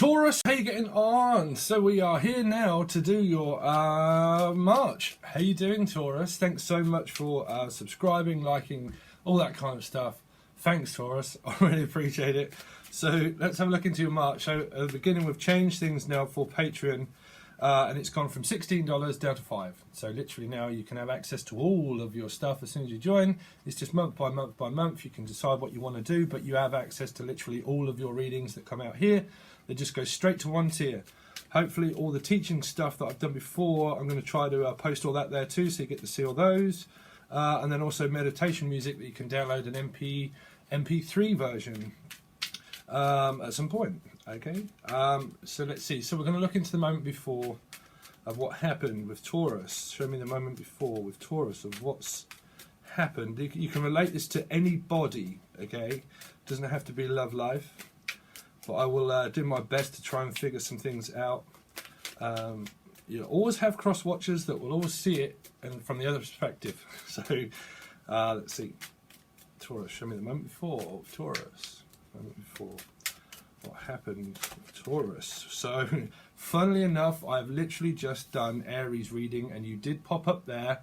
Taurus, how you getting on? So we are here now to do your March. How you doing, Taurus? Thanks so much for subscribing, liking, all that kind of stuff. Thanks, Taurus. I really appreciate it. So let's have a look into your March. So at the beginning, we've changed things now for Patron, and it's gone from $16 down to $5. So literally now you can have access to all of your stuff as soon as you join. It's just month by month by month. You can decide what you want to do, but you have access to literally all of your readings that come out here. They just go straight to one tier. Hopefully all the teaching stuff that I've done before, I'm going to try to post all that there too, so you get to see all those. And then also meditation music that you can download an MP3 version at some point. Okay, so let's see. So we're going to look into the moment before of what happened with Taurus. Show me the moment before with Taurus of what's happened. You can relate this to anybody, okay? Doesn't have to be love life. But I will do my best to try and figure some things out. You always have cross watchers that will always see it and from the other perspective. So let's see. Taurus, show me the moment before. Taurus, moment before. What happened with Taurus? So, funnily enough, I've literally just done Aries reading, and you did pop up there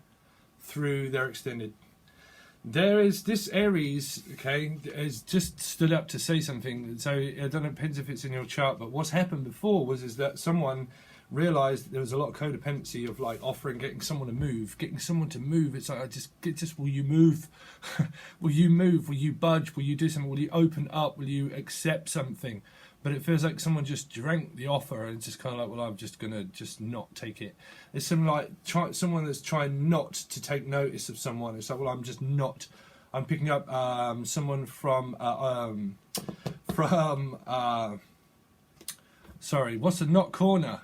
through their extended. There is this Aries, okay, has just stood up to say something. So I don't know, it depends if it's in your chart, but what's happened before is that someone realised that there was a lot of codependency of like getting someone to move. It's like, just will you move? Will you move? Will you budge? Will you do something? Will you open up? Will you accept something? But it feels like someone just drank the offer and it's just kind of like, well, I'm just going to just not take it. It's someone that's trying not to take notice of someone. It's like, well, I'm just not. I'm picking up someone from sorry, what's a not corner?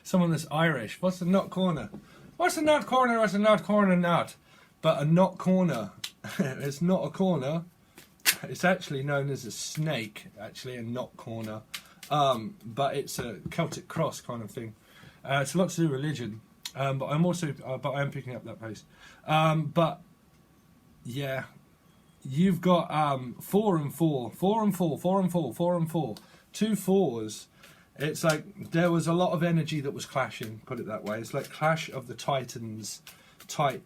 Someone that's Irish. What's a not corner? What's a not corner? What's a not corner not? But a not corner. It's not a corner. It's actually known as a snake, actually, a knot corner, but it's a Celtic cross kind of thing. It's a lot to do with religion, but I am picking up that pace. But yeah, you've got 4 and 4, 4 and 4, 4 and 4, 4 and 4, 2 4s. It's like there was a lot of energy that was clashing. Put it that way. It's like Clash of the Titans. Tight.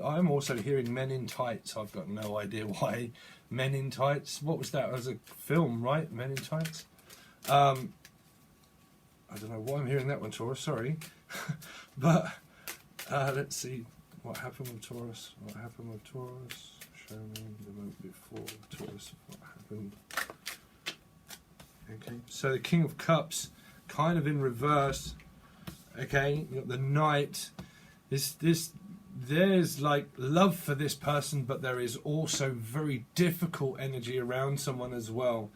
I'm also hearing Men in Tights. I've got no idea why. Men in Tights. What was that? It was a film, right? Men in Tights. I don't know why I'm hearing that one, Taurus. Sorry, but let's see what happened with Taurus. What happened with Taurus? Show me the moment before Taurus. What happened? Okay, so the King of Cups, kind of in reverse. Okay, you got the Knight. There's like love for this person, but there is also very difficult energy around someone as well.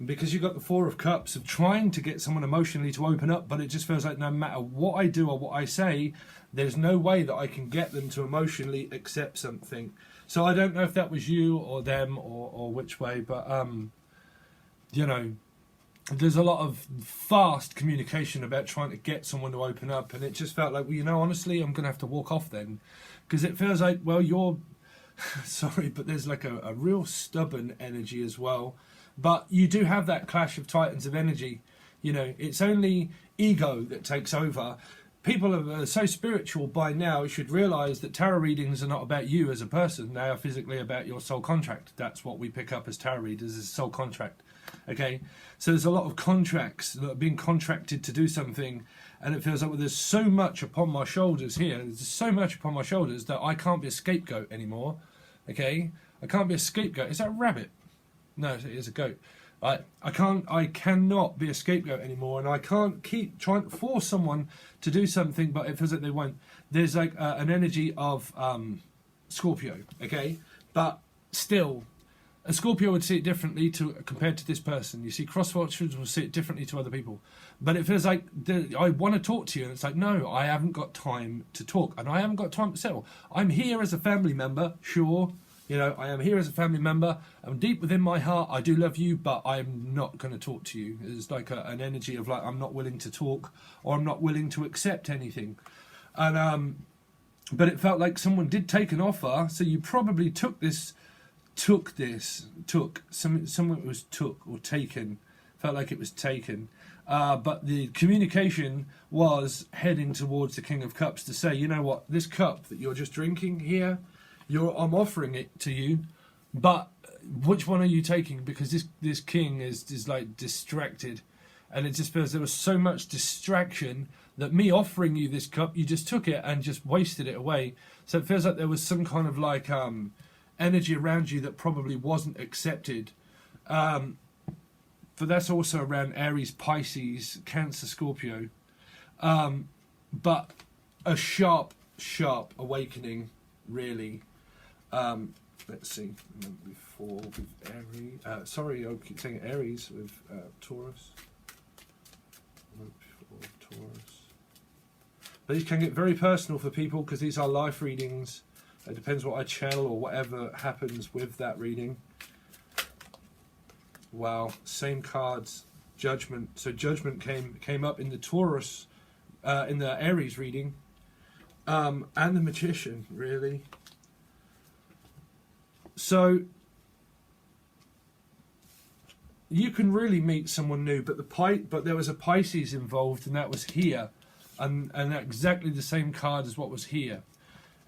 Because you've got the 4 of Cups of trying to get someone emotionally to open up, but it just feels like no matter what I do or what I say, there's no way that I can get them to emotionally accept something. So I don't know if that was you or them or which way, but you know, there's a lot of fast communication about trying to get someone to open up, and it just felt like, well, you know, honestly, I'm going to have to walk off then, because it feels like, well, you're sorry, but there's like a real stubborn energy as well. But you do have that clash of titans of energy. You know, it's only ego that takes over. People are so spiritual by now should realise that tarot readings are not about you as a person. They are physically about your soul contract. That's what we pick up as tarot readers, is soul contract. Okay, so there's a lot of contracts that are being contracted to do something, and it feels like, well, there's so much upon my shoulders here. There's so much upon my shoulders that I can't be a scapegoat anymore. Okay, I can't be a scapegoat. Is that a rabbit? No, it is a goat. I cannot be a scapegoat anymore, and I can't keep trying to force someone to do something, but it feels like they won't. There's like an energy of Scorpio, okay, but still. A Scorpio would see it differently compared to this person. You see, cross-watchers will see it differently to other people. But it feels like I want to talk to you, and it's like, no, I haven't got time to talk, and I haven't got time to settle. I'm here as a family member, sure. You know, I am here as a family member. I'm deep within my heart. I do love you, but I'm not going to talk to you. It's like an energy of like, I'm not willing to talk, or I'm not willing to accept anything. And but it felt like someone did take an offer, so you probably took someone was took or taken Felt like it was taken. But the communication was heading towards the King of Cups to say, you know what, this cup that you're just drinking here, I'm offering it to you, but which one are you taking? Because this king is like distracted, and it just feels there was so much distraction that me offering you this cup, you just took it and just wasted it away. So it feels like there was some kind of like energy around you that probably wasn't accepted. But that's also around Aries, Pisces, Cancer, Scorpio. But a sharp awakening, really. Let's see. Before with Aries. Sorry, I keep saying Aries with Taurus. Before Taurus. But these can get very personal for people because these are life readings. It depends what I channel or whatever happens with that reading. Wow, same cards, Judgment. So Judgment came up in the Taurus, in the Aries reading, and the Magician, really. So you can really meet someone new, but there was a Pisces involved, and that was here, and exactly the same card as what was here.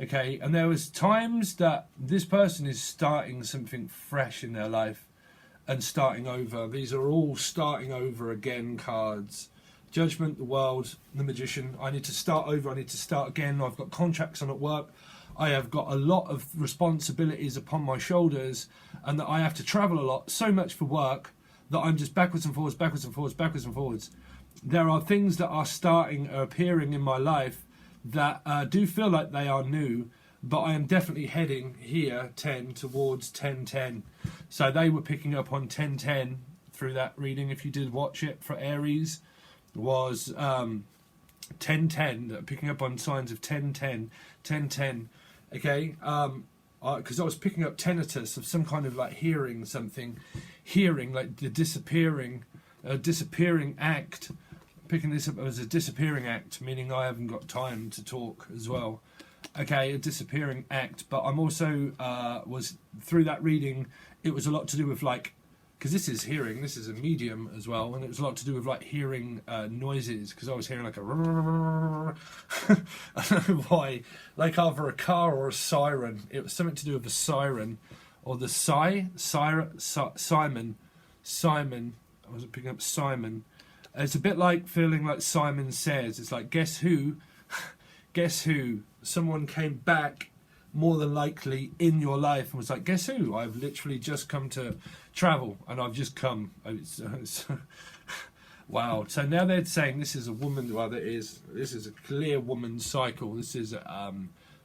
Okay, and there was times that this person is starting something fresh in their life. And starting over. These are all starting over again cards. Judgment, the World, the Magician. I need to start over. I need to start again. I've got contracts on at work. I have got a lot of responsibilities upon my shoulders, and that I have to travel a lot, so much for work, that I'm just backwards and forwards, backwards and forwards, backwards and forwards. There are things that are appearing in my life that do feel like they are new, but I am definitely heading here, 10, towards 1010. So they were picking up on 1010 through that reading. If you did watch it for Aries, was 1010, picking up on signs of 1010, 1010. Okay, because I was picking up tinnitus of some kind of like hearing something, like the disappearing act. Picking this up as a disappearing act, meaning I haven't got time to talk as well. Okay, a disappearing act, but I'm also was through that reading. It was a lot to do with like, because this is hearing, this is a medium as well, and it was a lot to do with like hearing noises, because I was hearing like a I don't know why, like either a car or a siren. It was something to do with a siren, or the Simon. I was picking up Simon. It's a bit like feeling like Simon Says. It's like, guess who? Guess who? Someone came back, more than likely, in your life and was like, guess who? I've literally just come to travel, and I've just come. Wow. So now they're saying this is a woman. Well, this is a clear woman's cycle. This is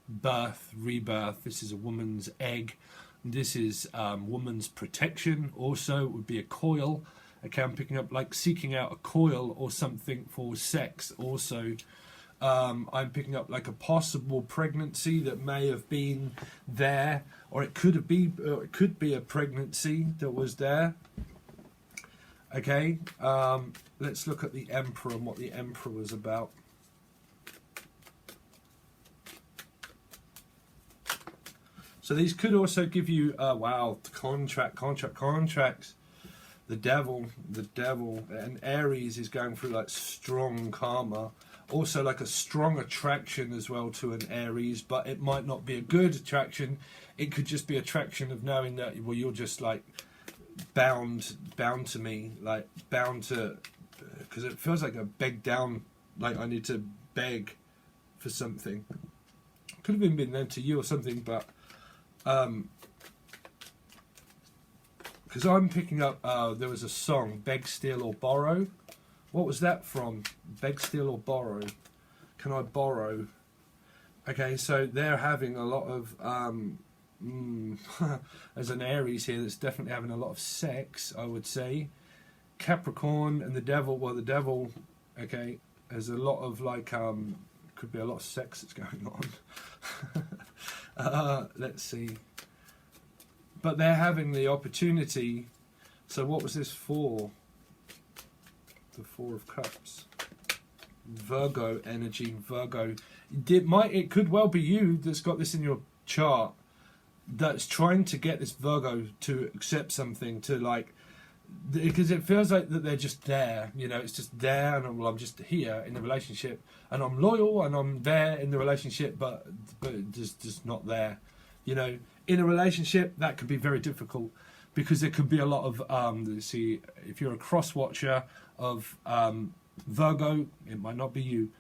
birth, rebirth. This is a woman's egg. This is woman's protection. Also, it would be a coil. Okay, I'm picking up like seeking out a coil or something for sex. Also, I'm picking up like a possible pregnancy that may have been there, or it could be a pregnancy that was there. Okay, let's look at the Emperor and what the Emperor was about. So these could also give you wow, contracts. The devil, and Aries is going through like strong karma. Also like a strong attraction as well to an Aries, but it might not be a good attraction. It could just be attraction of knowing that, well, you're just like bound to me, like bound to, because it feels like a beg down, like I need to beg for something. Could have been known to you or something, but because I'm picking up, there was a song, Beg, Steal or Borrow. What was that from? Beg, steal or borrow? Can I borrow? Okay, so they're having a lot of, there's an Aries here that's definitely having a lot of sex, I would say. Capricorn and the devil, well, the devil, okay, there's a lot of like, could be a lot of sex that's going on. Let's see. But they're having the opportunity. So what was this for? The Four of Cups. Virgo energy, Virgo. It could well be you that's got this in your chart, that's trying to get this Virgo to accept something, to like because it feels like that they're just there, you know, it's just there, and I'm just here in the relationship, and I'm loyal, and I'm there in the relationship, but just not there, you know. In a relationship, that could be very difficult, because there could be a lot of, see, if you're a cross watcher of Virgo, it might not be you,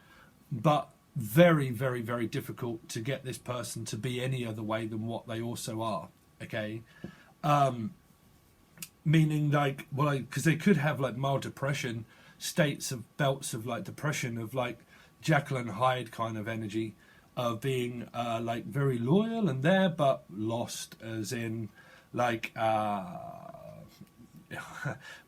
but very, very, very difficult to get this person to be any other way than what they also are, okay? Meaning, like, well, because they could have like mild depression, states of belts of like depression, of like Jekyll and Hyde kind of energy, of being like very loyal and there, but lost, as in like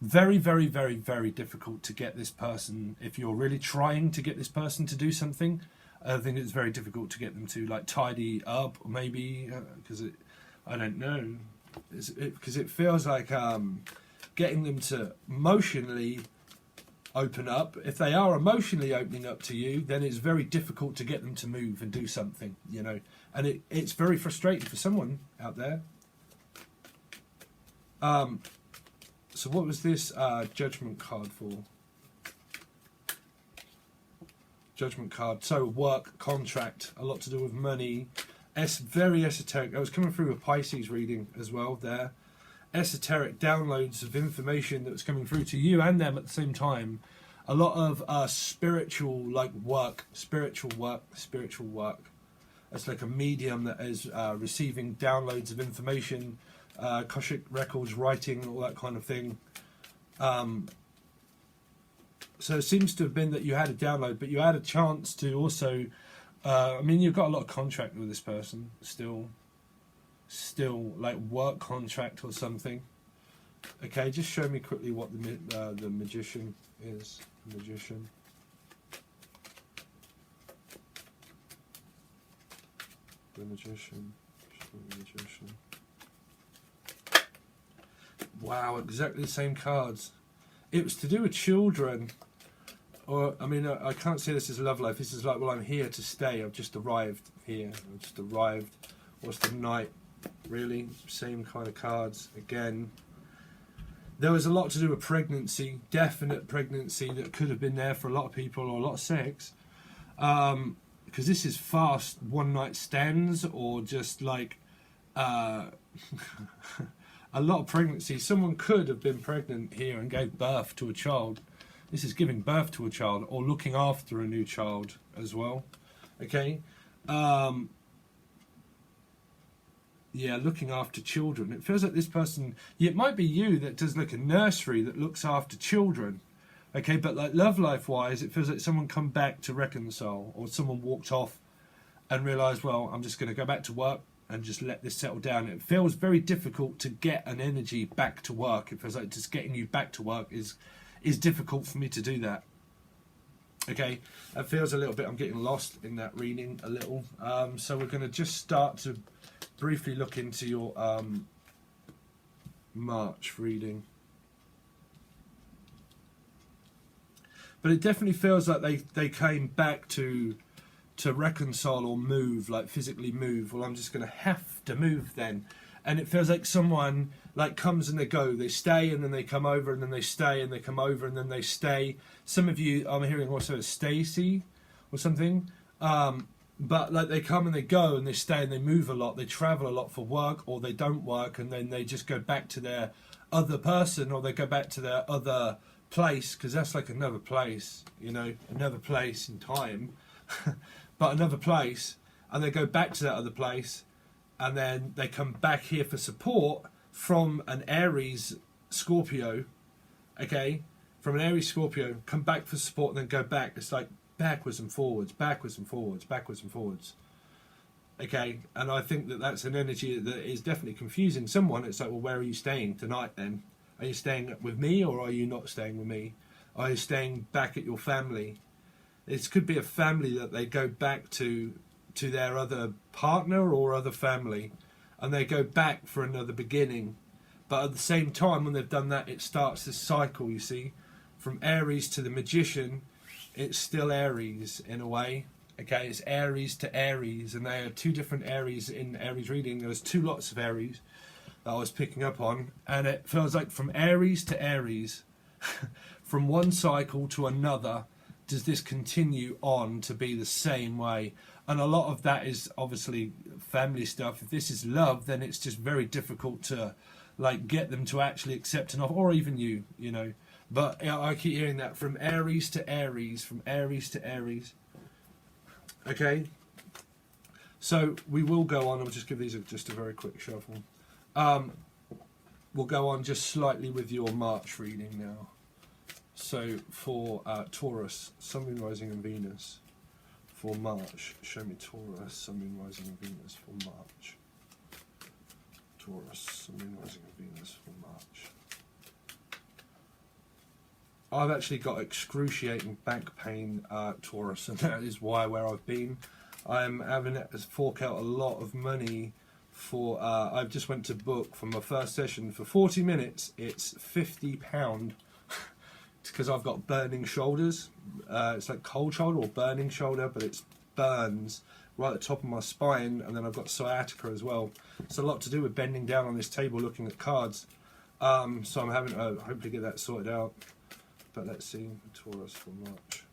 very, very, very, very difficult to get this person. If you're really trying to get this person to do something, I think it's very difficult to get them to like tidy up, maybe, because I don't know. Because it feels like getting them to emotionally open up. If they are emotionally opening up to you, then it's very difficult to get them to move and do something, you know. And it's very frustrating for someone out there. So what was this judgment card for? Judgment card. So work, contract, a lot to do with money. Very esoteric. I was coming through a Pisces reading as well there. Esoteric downloads of information that was coming through to you and them at the same time. A lot of spiritual, like spiritual work. It's like a medium that is receiving downloads of information, Akashic records, writing, all that kind of thing. So it seems to have been that you had a download, but you had a chance to also... I mean, you've got a lot of contract with this person still like work contract or something. Okay, just show me quickly what the magician is. Magician. The magician. The magician. Wow, exactly the same cards. It was to do with children. Or, I mean, I can't say this is love life. This is like, well, I'm here to stay. I've just arrived here. I've just arrived. What's the Knight? Really? Same kind of cards. Again. There was a lot to do with pregnancy. Definite pregnancy that could have been there for a lot of people, or a lot of sex. Because this is fast one-night stands, or just like a lot of pregnancy. Someone could have been pregnant here and gave birth to a child. This is giving birth to a child, or looking after a new child as well. Okay? Yeah, looking after children. It feels like this person... It might be you that does like a nursery that looks after children. Okay, but like love life-wise, it feels like someone come back to reconcile, or someone walked off and realised, well, I'm just going to go back to work and just let this settle down. It feels very difficult to get an energy back to work. It feels like just getting you back to work is difficult for me to do that. Okay, it feels a little bit, I'm getting lost in that reading a little. So we're going to just start to briefly look into your March reading. But it definitely feels like they came back to reconcile or move, like physically move. Well, I'm just going to have to move then. And it feels like someone like comes and they go. They stay and then they come over, and then they stay and they come over, and then they stay. Some of you, I'm hearing also a Stacy or something. But like they come and they go and they stay and they move a lot. They travel a lot for work, or they don't work, and then they just go back to their other person, or they go back to their other place, because that's like another place, you know, another place in time, but another place, and they go back to that other place. And then they come back here for support from an Aries Scorpio, okay? From an Aries Scorpio, come back for support and then go back. It's like backwards and forwards, backwards and forwards, backwards and forwards. Okay? And I think that that's an energy that is definitely confusing someone. It's like, well, where are you staying tonight then? Are you staying with me, or are you not staying with me? Are you staying back at your family? It could be a family that they go back to their other partner or other family, and they go back for another beginning. But at the same time, when they've done that, it starts this cycle, you see. From Aries to the Magician, it's still Aries in a way. Okay, it's Aries to Aries, and they are two different Aries in Aries reading. There's two lots of Aries. that I was picking up on, and it feels like from Aries to Aries, from one cycle to another, does this continue on to be the same way? And a lot of that is obviously family stuff. If this is love, then it's just very difficult to like get them to actually accept enough, or even you know. But I keep hearing that from Aries to Aries, from Aries to Aries. Okay, so we will go on. I'll just give these just a very quick shuffle. We'll go on just slightly with your March reading now. So for Taurus, Sun, Moon, Rising and Venus for March. Show me Taurus, Sun, Moon, Rising and Venus for March. Taurus, Sun, Moon, Rising and Venus for March. I've actually got excruciating back pain, Taurus, and that is where I've been. I'm having to fork out a lot of money for, I've just went to book for my first session for 40 minutes. It's £50 because I've got burning shoulders. It's like cold shoulder or burning shoulder, but it's burns right at the top of my spine, and then I've got sciatica as well. It's a lot to do with bending down on this table looking at cards. So I'm having to hopefully get that sorted out. But let's see, Taurus for March.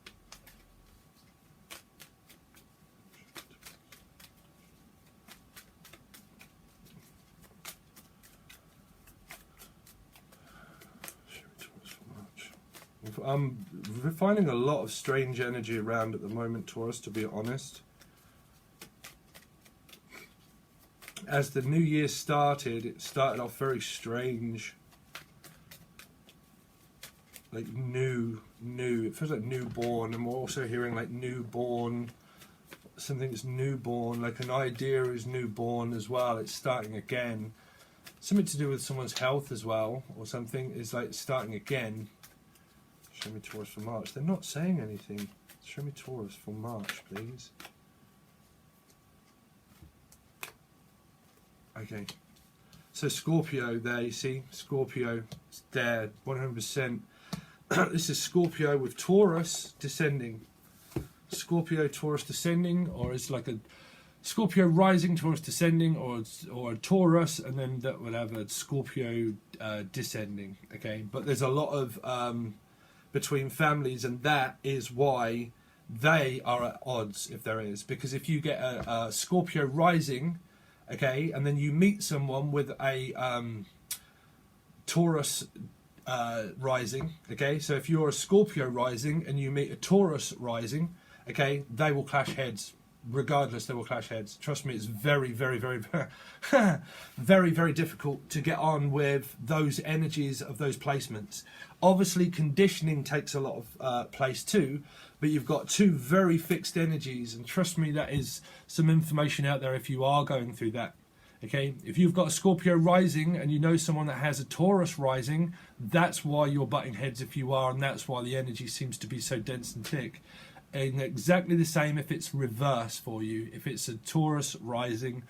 I'm finding a lot of strange energy around at the moment, Taurus, to be honest. As the new year started, it started off very strange. Like new, it feels like newborn, and we're also hearing like newborn, something's newborn, like an idea is newborn as well, it's starting again. Something to do with someone's health as well, or something is like starting again. Show me Taurus for March. They're not saying anything. Show me Taurus for March, please. Okay. So Scorpio there, you see? Scorpio, it's there, 100%. This is Scorpio with Taurus descending. Scorpio, Taurus descending, or it's like a Scorpio rising, Taurus descending, or a Taurus, and then that would have a Scorpio descending. Okay, but there's a lot of between families, and that is why they are at odds, if there is, because if you get a Scorpio rising, okay, and then you meet someone with a Taurus rising, okay, so if you're a Scorpio rising and you meet a Taurus rising, okay, they will clash heads. Regardless, they will clash heads. Trust me, it's very, very, very, very, very difficult to get on with those energies of those placements. Obviously, conditioning takes a lot of place too, but you've got two very fixed energies, and trust me, that is some information out there if you are going through that. Okay, if you've got a Scorpio rising and you know someone that has a Taurus rising, that's why you're butting heads if you are, and that's why the energy seems to be so dense and thick. And exactly the same if it's reverse for you. If it's a Taurus rising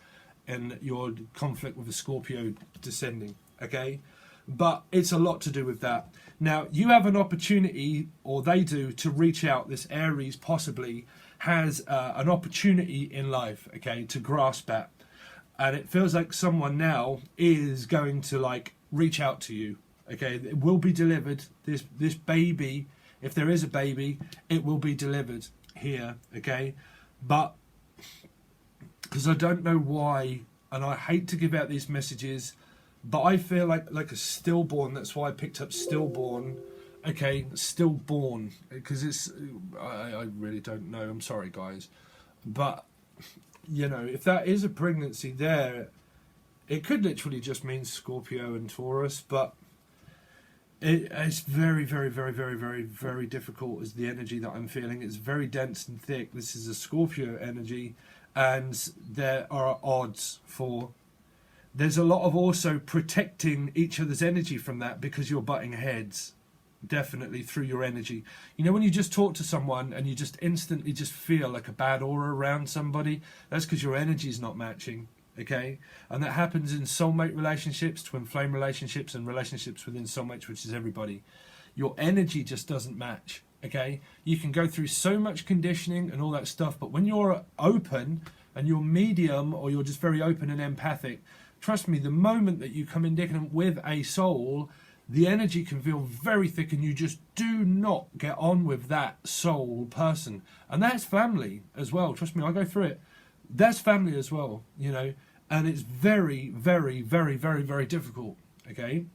and your conflict with a Scorpio descending, okay? But it's a lot to do with that. Now, you have an opportunity, or they do, to reach out. This Aries possibly has an opportunity in life, okay, to grasp that. And it feels like someone now is going to, like, reach out to you, okay? It will be delivered. This baby, if there is a baby, it will be delivered here, okay? But, because I don't know why, and I hate to give out these messages, but I feel like a stillborn. That's why I picked up stillborn, okay? Stillborn, because it's, I really don't know. I'm sorry, guys. But, you know, if that is a pregnancy there, it could literally just mean Scorpio and Taurus, but it's very, very, very, very, very, very difficult is the energy that I'm feeling. It's very dense and thick. This is a Scorpio energy, and there are odds for... There's a lot of also protecting each other's energy from that, because you're butting heads, definitely, through your energy. You know, when you just talk to someone and you just instantly just feel like a bad aura around somebody, that's because your energy's not matching. Okay, and that happens in soulmate relationships, twin flame relationships, and relationships within soulmates, which is everybody. Your energy just doesn't match. Okay, you can go through so much conditioning and all that stuff, but when you're open and you're medium, or you're just very open and empathic, Trust me, the moment that you come in dickinum with a soul, the energy can feel very thick and you just do not get on with that soul person. And that's family as well. Trust me, I go through it. That's family as well, you know, and it's very, very, very, very, very difficult, okay?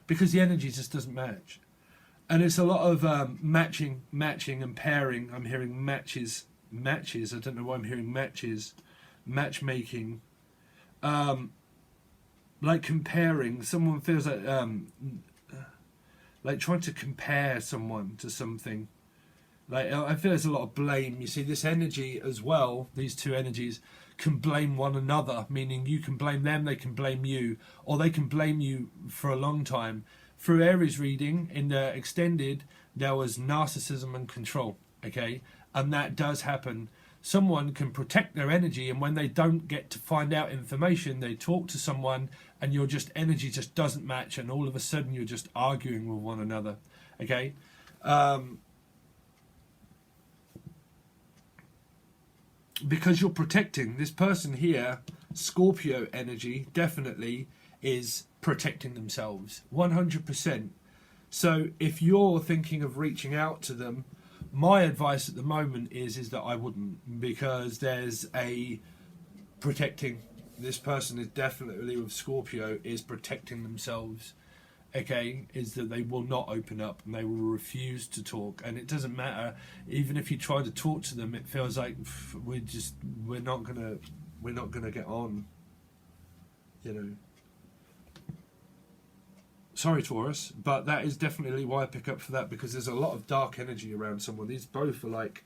Because the energy just doesn't match. And it's a lot of matching and pairing. I'm hearing matches. I don't know why I'm hearing matches. Matchmaking. Like comparing. Someone feels like trying to compare someone to something. Like, I feel there's a lot of blame. You see, this energy as well, these two energies, can blame one another, meaning you can blame them, they can blame you, or they can blame you for a long time. Through Aries reading, in the extended, there was narcissism and control, okay? And that does happen. Someone can protect their energy, and when they don't get to find out information, they talk to someone, and your just energy just doesn't match, and all of a sudden you're just arguing with one another, okay? Because you're protecting this person here, Scorpio energy definitely is protecting themselves 100%. So if you're thinking of reaching out to them, my advice at the moment is that I wouldn't, because there's a protecting. This person is definitely with Scorpio is protecting themselves, okay? Is that they will not open up and they will refuse to talk. And it doesn't matter, even if you try to talk to them, it feels like we're not gonna get on, you know. Sorry, Taurus, but that is definitely why I pick up for that, because there's a lot of dark energy around someone. These both are like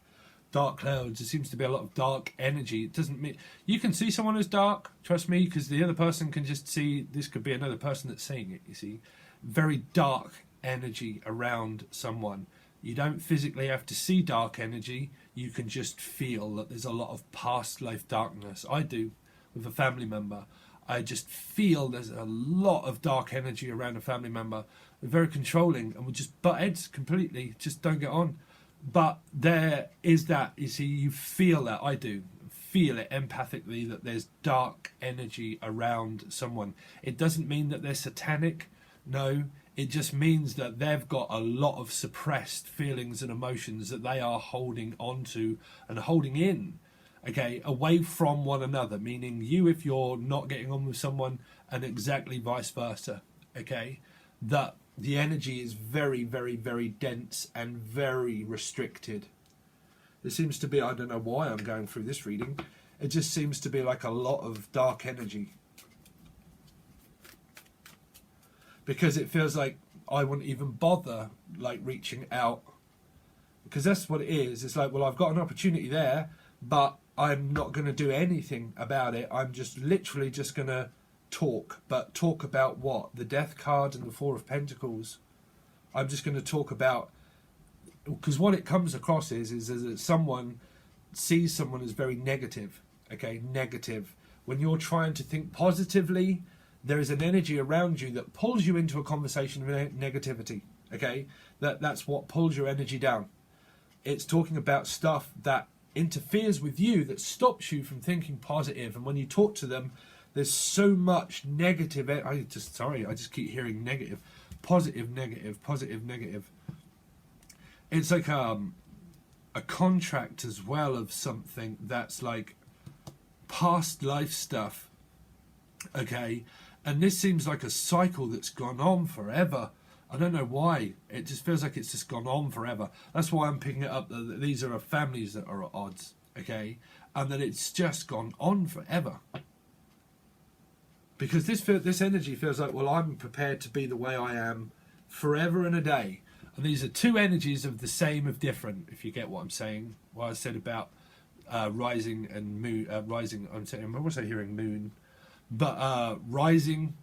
dark clouds. There seems to be a lot of dark energy. It doesn't mean you can see someone as dark, trust me, because the other person can just see this could be another person that's seeing it, you see. Very dark energy around someone. You don't physically have to see dark energy. You can just feel that there's a lot of past life darkness. I do with a family member. I just feel there's a lot of dark energy around a family member. They're very controlling and we just butt heads completely, just don't get on. But there is that, you see, you feel that. I do feel it empathically, that there's dark energy around someone. It doesn't mean that they're satanic, no. It just means that they've got a lot of suppressed feelings and emotions that they are holding on to and holding in. Okay, away from one another, meaning you if you're not getting on with someone, and exactly vice versa, okay? That the energy is very, very, very dense and very restricted. There seems to be, I don't know why I'm going through this reading, it just seems to be like a lot of dark energy. Because it feels like I wouldn't even bother like reaching out. Because that's what it is. It's like, well, I've got an opportunity there, but I'm not going to do anything about it. I'm just literally just going to talk. But talk about what? The Death card and the Four of Pentacles. I'm just going to talk about... Because what it comes across is that someone sees someone as very negative. Okay, negative. When you're trying to think positively, there is an energy around you that pulls you into a conversation of negativity. Okay, that's what pulls your energy down. It's talking about stuff that interferes with you, that stops you from thinking positive. And when you talk to them, there's so much negative. I just keep hearing negative, positive, negative, positive, negative. It's like a contract as well of something that's like past life stuff. Okay, and this seems like a cycle that's gone on forever. I don't know why. It just feels like it's just gone on forever. That's why I'm picking it up that these are families that are at odds, okay? And that it's just gone on forever. Because this energy feels like, well, I'm prepared to be the way I am forever and a day. And these are two energies of the same, of different, if you get what I'm saying. What I said about rising and moon, rising, I'm also hearing moon, but rising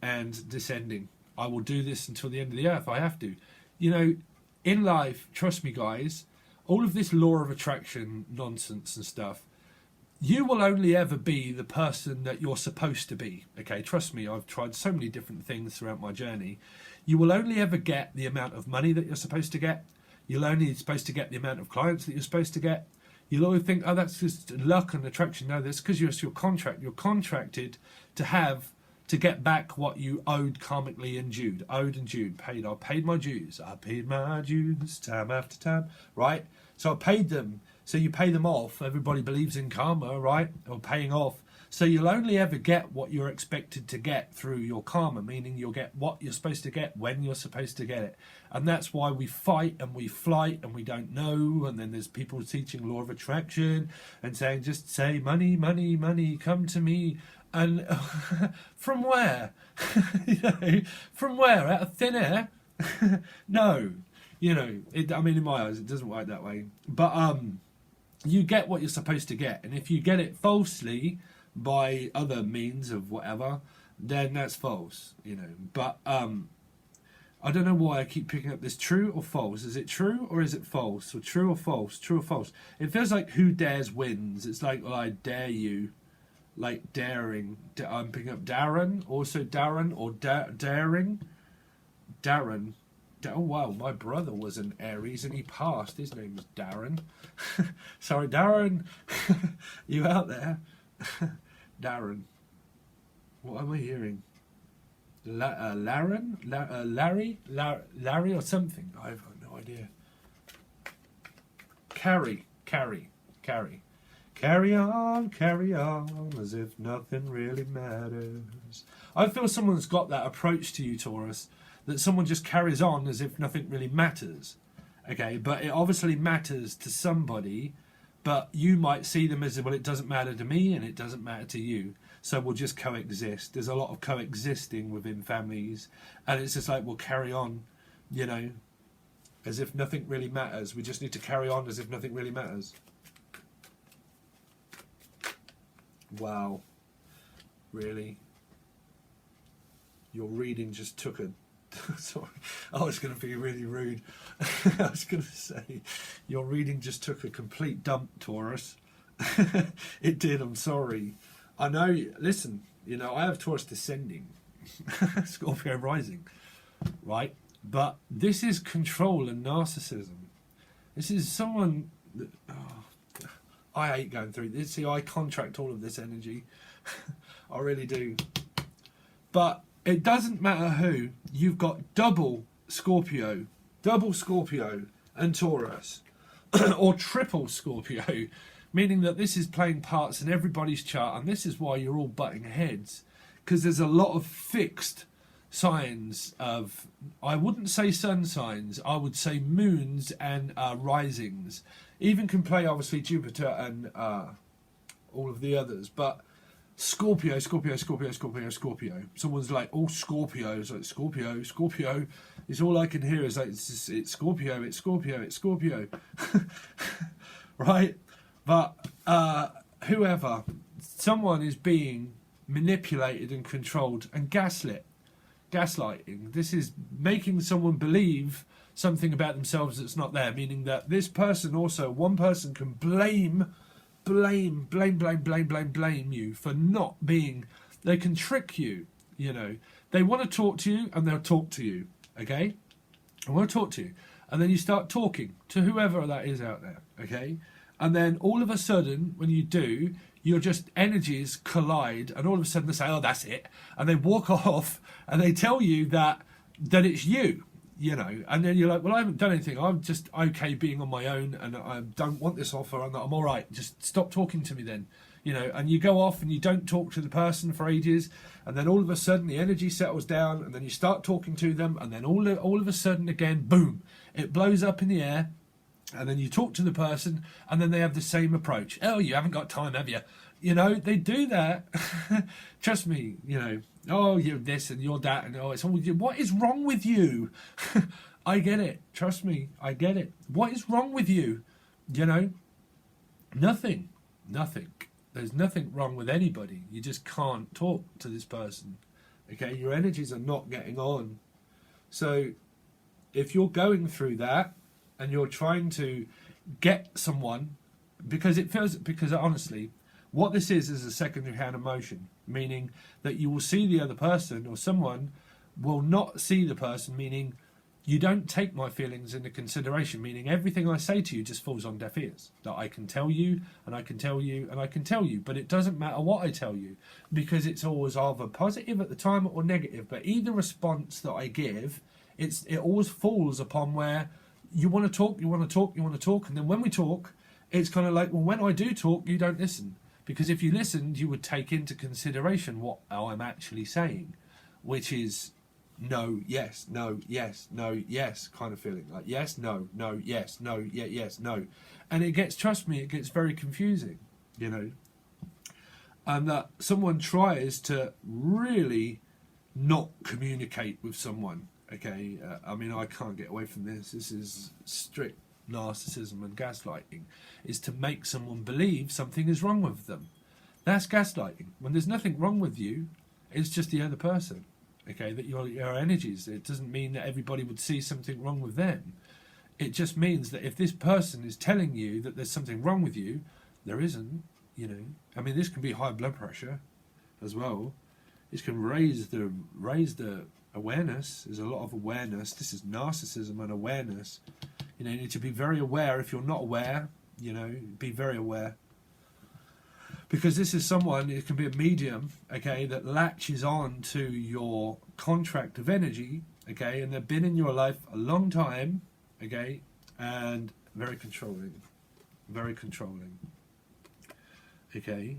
and descending. I will do this until the end of the earth. I have to. You know, in life, trust me, guys, all of this law of attraction nonsense and stuff, you will only ever be the person that you're supposed to be. Okay, trust me, I've tried so many different things throughout my journey. You will only ever get the amount of money that you're supposed to get. You're only supposed to get the amount of clients that you're supposed to get. You'll always think, oh, that's just luck and attraction. No, that's because you're contract. You're contracted to get back what you owed karmically and dued. Paid. I paid my dues. I paid my dues time after time. Right? So I paid them. So you pay them off. Everybody believes in karma, right? Or paying off. So you'll only ever get what you're expected to get through your karma, meaning you'll get what you're supposed to get when you're supposed to get it. And that's why we fight and we flight and we don't know. And then there's people teaching law of attraction and saying, just say money, money, money, come to me. And from where? From where? Out of thin air? No. I mean, in my eyes, it doesn't work that way. But you get what you're supposed to get. And if you get it falsely by other means of whatever, then that's false, But I don't know why I keep picking up this true or false. Is it true or is it false? Or true or false? True or false? It feels like who dares wins. It's like, well, I dare you. Like daring. I'm picking up Darren. Also Darren or daring. Darren. Oh, wow. My brother was an Aries and he passed. His name was Darren. Sorry, Darren. You out there? Darren. What am I hearing? Laren? Larry or something? I have no idea. Carry. Carry on, as if nothing really matters. I feel someone's got that approach to you, Taurus, that someone just carries on as if nothing really matters. Okay, but it obviously matters to somebody, but you might see them as, well, it doesn't matter to me and it doesn't matter to you, so we'll just coexist. There's a lot of coexisting within families, and it's just like, we'll carry on, as if nothing really matters. We just need to carry on as if nothing really matters. Wow. Really? Your reading just took a... Sorry, I was going to be really rude. I was going to say, your reading just took a complete dump, Taurus. It did, I'm sorry. I know, listen, I have Taurus descending. Scorpio rising. Right? But this is control and narcissism. This is someone... that, I hate going through this. See, I contract all of this energy. I really do. But it doesn't matter who. You've got double Scorpio and Taurus. Or triple Scorpio. Meaning that this is playing parts in everybody's chart. And this is why you're all butting heads. Because there's a lot of fixed signs of... I wouldn't say sun signs. I would say moons and risings. Even can play, obviously, Jupiter and all of the others. But Scorpio. Someone's like, oh, Scorpio. It's like, Scorpio. It's all I can hear is like, it's Scorpio. Right? But whoever, someone is being manipulated and controlled and gaslighting. This is making someone believe something about themselves that's not there, meaning that this person also, one person can blame you for not being, they can trick you, They want to talk to you and they'll talk to you, okay? I want to talk to you. And then you start talking to whoever that is out there, okay? And then all of a sudden, when you do, your just energies collide and all of a sudden they say, oh, that's it. And they walk off and they tell you that it's you. And then you're like, well, I haven't done anything. I'm just okay being on my own and I don't want this offer. I'm all right. Just stop talking to me then, and you go off and you don't talk to the person for ages. And then all of a sudden the energy settles down and then you start talking to them. And then all of a sudden again, boom, it blows up in the air. And then you talk to the person and then they have the same approach. Oh, you haven't got time, have you? They do that. Trust me, oh, you're this and you're that. And oh, it's all, what is wrong with you? I get it. Trust me, I get it. What is wrong with you? Nothing. There's nothing wrong with anybody. You just can't talk to this person. Okay, your energies are not getting on. So if you're going through that and you're trying to get someone, because honestly, what this is a secondary hand emotion, meaning that you will see the other person or someone will not see the person, meaning you don't take my feelings into consideration, meaning everything I say to you just falls on deaf ears. That I can tell you, and I can tell you, and I can tell you, but it doesn't matter what I tell you, because it's always either positive at the time or negative. But either response that I give, it always falls upon where you want to talk, you want to talk, you want to talk, and then when we talk, it's kind of like, well, when I do talk, you don't listen. Because if you listened, you would take into consideration what I'm actually saying, which is no, yes, no, yes, no, yes kind of feeling. Like yes, no, no, yes, no, yeah, yes, no. And it gets, trust me, it gets very confusing, you know. And that someone tries to really not communicate with someone, okay? I mean, I can't get away from this. This is strict narcissism and gaslighting, is to make someone believe something is wrong with them. That's gaslighting. When there's nothing wrong with you, it's just the other person, okay? That your energies. It doesn't mean that everybody would see something wrong with them. It just means that if this person is telling you that there's something wrong with you, there isn't, you know. I mean, this can be high blood pressure as well. This can raise the awareness. There's a lot of awareness. This is narcissism and awareness. You know, you need to be very aware. If you're not aware, you know, be very aware. Because this is someone, it can be a medium, okay, that latches on to your contract of energy, okay, and they've been in your life a long time, okay, and very controlling, okay.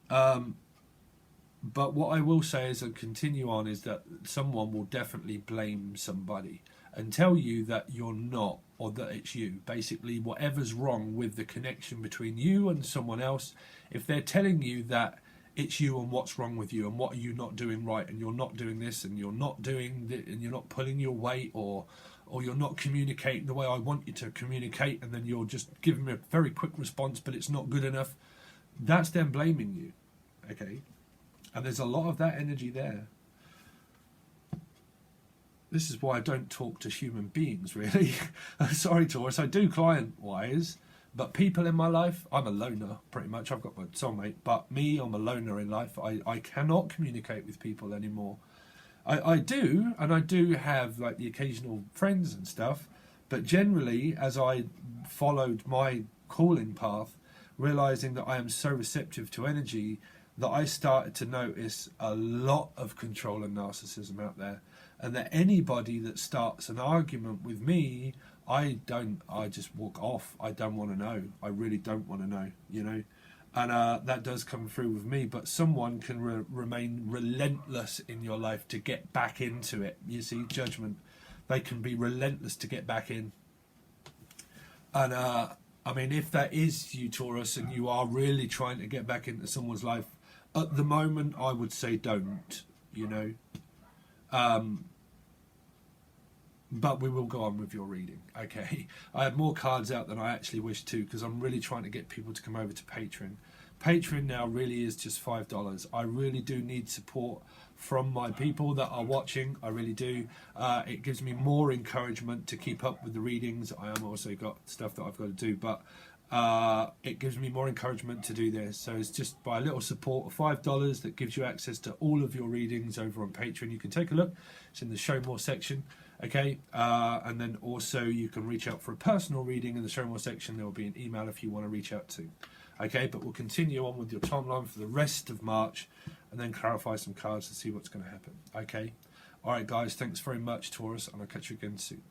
But what I will say as I continue on is that someone will definitely blame somebody and tell you that you're not, or that it's you. Basically, whatever's wrong with the connection between you and someone else, if they're telling you that it's you and what's wrong with you and what are you not doing right and you're not doing this and you're not doing and you're not pulling your weight, or you're not communicating the way I want you to communicate, and then you're just giving me a very quick response but it's not good enough, that's them blaming you, okay? And there's a lot of that energy there. This is why I don't talk to human beings, really. Sorry, Taurus, I do client-wise, but people in my life, I'm a loner, pretty much. I've got my soulmate, but me, I'm a loner in life. I cannot communicate with people anymore. I do, and I do have like the occasional friends and stuff, but generally, as I followed my calling path, realising that I am so receptive to energy, that I started to notice a lot of control and narcissism out there. And that anybody that starts an argument with me, I just walk off. I don't want to know. I really don't want to know, you know. And that does come through with me. But someone can remain relentless in your life to get back into it. You see, judgment. They can be relentless to get back in. And I mean, if that is you, Taurus, and you are really trying to get back into someone's life, at the moment, I would say don't, you know. But we will go on with your reading, okay? I have more cards out than I actually wish to, because I'm really trying to get people to come over to Patron. Patron now really is just $5. I really do need support from my people that are watching. I really do. It gives me more encouragement to keep up with the readings. I am also got stuff that I've got to do, but it gives me more encouragement to do this. So it's just by a little support of $5 that gives you access to all of your readings over on Patreon. You can take a look. It's in the show more section, okay? And then also you can reach out for a personal reading in the show more section. There will be an email if you want to reach out to, okay? But we'll continue on with your timeline for the rest of March and then clarify some cards to see what's going to happen, okay? All right, guys, thanks very much, Taurus, and I'll catch you again soon.